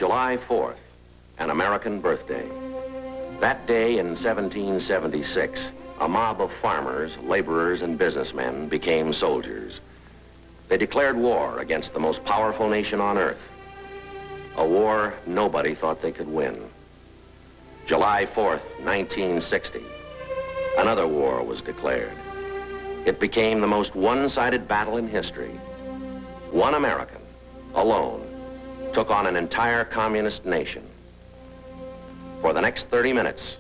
July 4th, an American birthday. That day in 1776, a mob of farmers, laborers, and businessmen became soldiers. They declared war against the most powerful nation on earth. A war nobody thought they could win. July 4th, 1960, another war was declared. It became the most one-sided battle in history. One American, alone, took on an entire communist nation. For the next 30 minutes,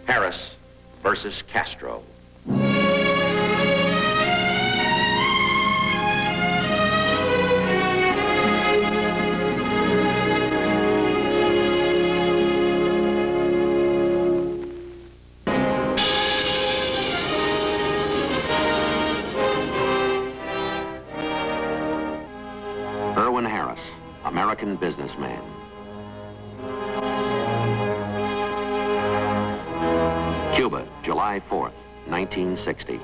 Harris versus Castro. American businessman. Cuba, July 4th, 1960.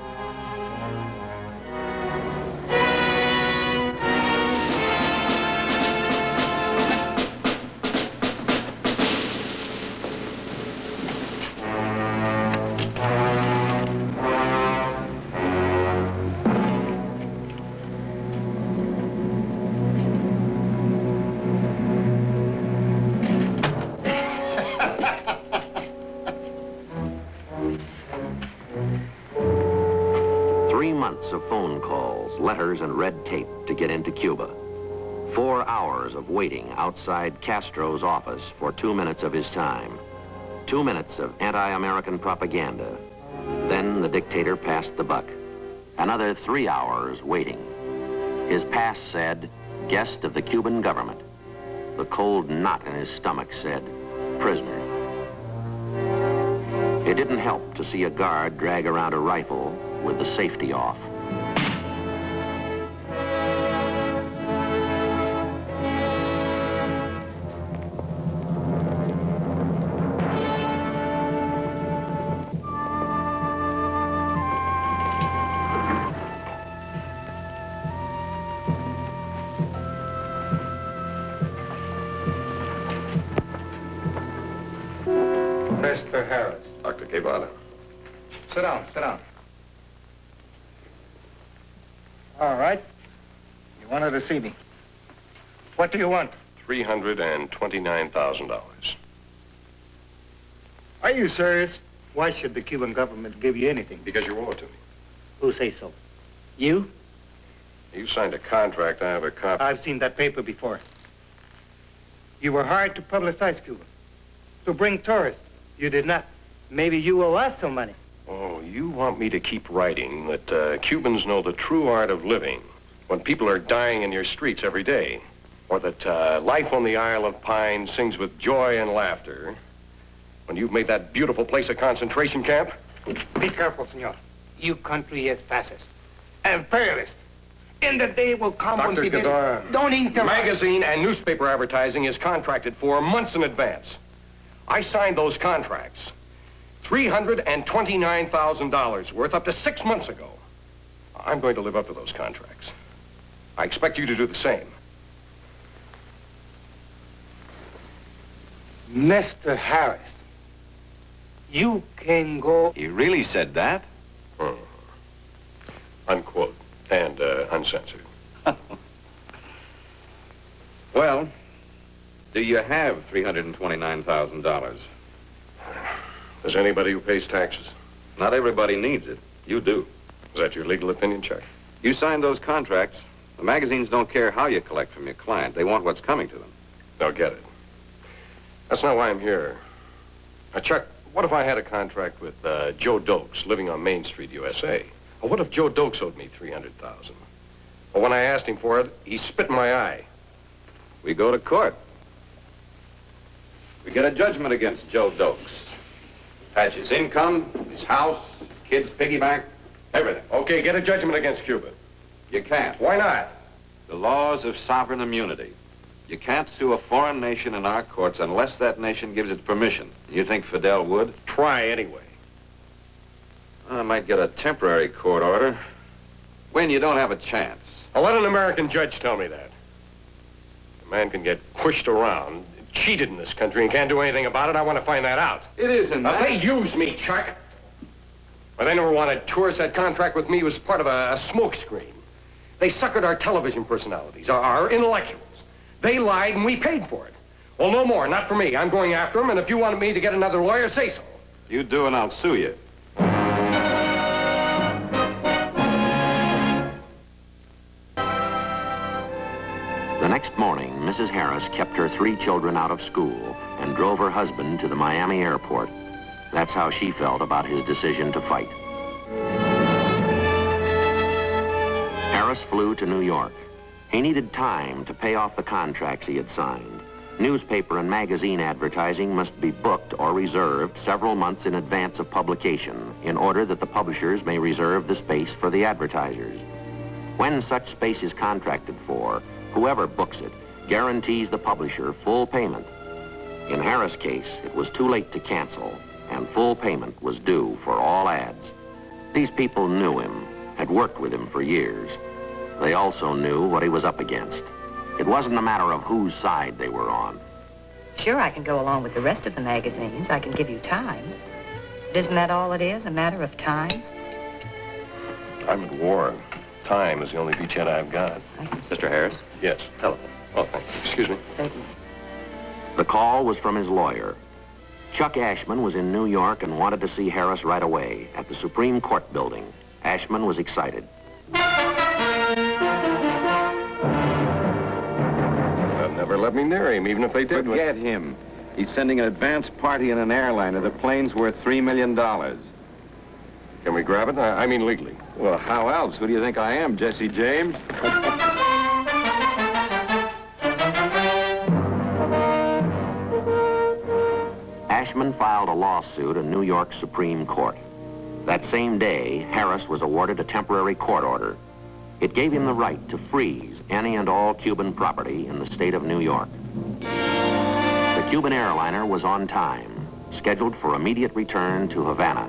Of phone calls, letters, and red tape to get into Cuba. 4 hours of waiting outside Castro's office for 2 minutes of his time. 2 minutes of anti-American propaganda. Then the dictator passed the buck. Another 3 hours waiting. His pass said, guest of the Cuban government. The cold knot in his stomach said, prisoner. It didn't help to see a guard drag around a rifle with the safety off. Mr. Harris. Dr. Guevara. Sit down, sit down. All right. You wanted to see me. What do you want? $329,000. Are you serious? Why should the Cuban government give you anything? Because you owe it to me. Who say so? You? You signed a contract. I have a copy. I've seen that paper before. You were hired to publicize Cuba, to bring tourists. You did not. Maybe you owe us some money. Oh, you want me to keep writing that Cubans know the true art of living when people are dying in your streets every day, or that life on the Isle of Pine sings with joy and laughter when you've made that beautiful place a concentration camp? Be careful, senor. You country is fascist, imperialist. And the day will come when Dr. people... Guevara. Don't interrupt. Magazine and newspaper advertising is contracted for months in advance. I signed those contracts. $329,000 worth up to 6 months ago. I'm going to live up to those contracts. I expect you to do the same. Mr. Harris, you can go... He really said that? Unquote. And uncensored. Well, do you have $329,000? There's anybody who pays taxes? Not everybody needs it. You do. Is that your legal opinion, Chuck? You signed those contracts. The magazines don't care how you collect from your client. They want what's coming to them. They'll get it. That's not why I'm here. Now, Chuck, what if I had a contract with Joe Dokes living on Main Street, USA? Or what if Joe Dokes owed me $300,000? Well, when I asked him for it, he spit in my eye. We go to court. We get a judgment against Joe Dokes. Patch his income, his house, kids' piggy bank, everything. Okay, get a judgment against Cuba. You can't. Why not? The laws of sovereign immunity. You can't sue a foreign nation in our courts unless that nation gives it permission. You think Fidel would? Try anyway. I might get a temporary court order. When you don't have a chance. I'll let an American judge tell me that. A man can get pushed around, cheated in this country, and can't do anything about it, I want to find that out. It isn't Now, that. they used me, Chuck. Well, they never wanted tourists. That contract with me was part of a smokescreen. They suckered our television personalities, our intellectuals. They lied, and we paid for it. Well, no more, not for me. I'm going after them, and if you want me to get another lawyer, say so. You do, and I'll sue you. The next morning, Mrs. Harris kept her 3 children out of school and drove her husband to the Miami airport. That's how she felt about his decision to fight. Harris flew to New York. He needed time to pay off the contracts he had signed. Newspaper and magazine advertising must be booked or reserved several months in advance of publication in order that the publishers may reserve the space for the advertisers. When such space is contracted for, whoever books it guarantees the publisher full payment. In Harris' case, it was too late to cancel, and full payment was due for all ads. These people knew him, had worked with him for years. They also knew what he was up against. It wasn't a matter of whose side they were on. Sure, I can go along with the rest of the magazines. I can give you time. But isn't that all it is, a matter of time? I'm at war. Time is the only beachhead I've got. Mr. Harris? Yes. Telephone. Oh, thanks. Excuse me. The call was from his lawyer. Chuck Ashman was in New York and wanted to see Harris right away at the Supreme Court building. Ashman was excited. They'll never let me near him, even if they did. Forget him. He's sending an advance party in an airliner. The plane's worth $3 million. Can we grab it? I mean legally. Well, how else? Who do you think I am, Jesse James? Ashman filed a lawsuit in New York Supreme Court. That same day, Harris was awarded a temporary court order. It gave him the right to freeze any and all Cuban property in the state of New York. The Cuban airliner was on time, scheduled for immediate return to Havana.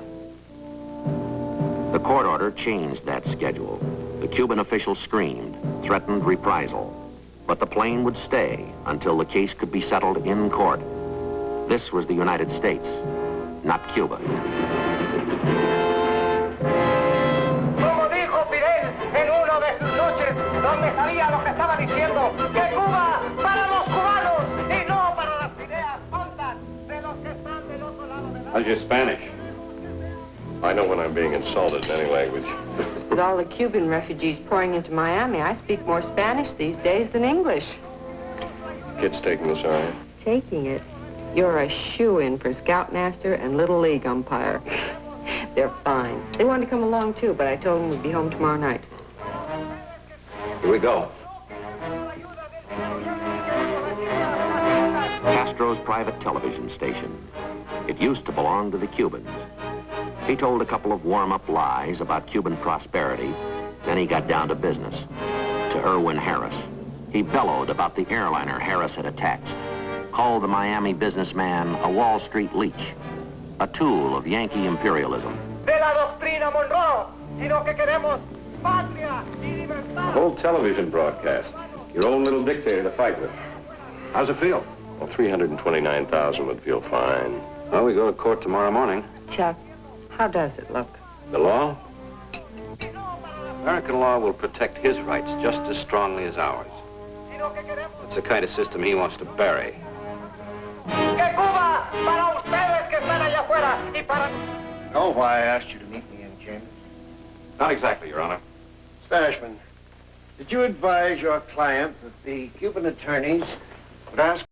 The court order changed that schedule. The Cuban official screamed, threatened reprisal. But the plane would stay until the case could be settled in court. This was the United States, not Cuba. Como dijo Fidel en una de sus noches, donde sabía lo que estaba diciendo, que Cuba para los cubanos y no para las ideas tontas de los que están del otro lado de la... How's your Spanish? I know when I'm being insulted in any language. With all the Cuban refugees pouring into Miami, I speak more Spanish these days than English. Kid's taking this, all right? Taking it. You're a shoo-in for scoutmaster and Little League umpire. They're fine. They wanted to come along, too, but I told them we'd be home tomorrow night. Here we go. Castro's private television station. It used to belong to the Cubans. He told a couple of warm-up lies about Cuban prosperity. Then he got down to business. To Irwin Harris. He bellowed about the airliner Harris had attacked. Called the Miami businessman a Wall Street leech. A tool of Yankee imperialism. De la doctrina Monroe, sino que queremos patria y A libertad. whole television broadcast. Your own little dictator to fight with. How's it feel? Well, 329,000 would feel fine. Well, we go to court tomorrow morning. Chuck, how does it look? The law? American law will protect his rights just as strongly as ours. It's the kind of system he wants to bury. Que Cuba para ustedes que están allá afuera y para... Know why I asked you to meet me in chambers? Not exactly, Your Honor. Ashman, did you advise your client that the Cuban attorneys would ask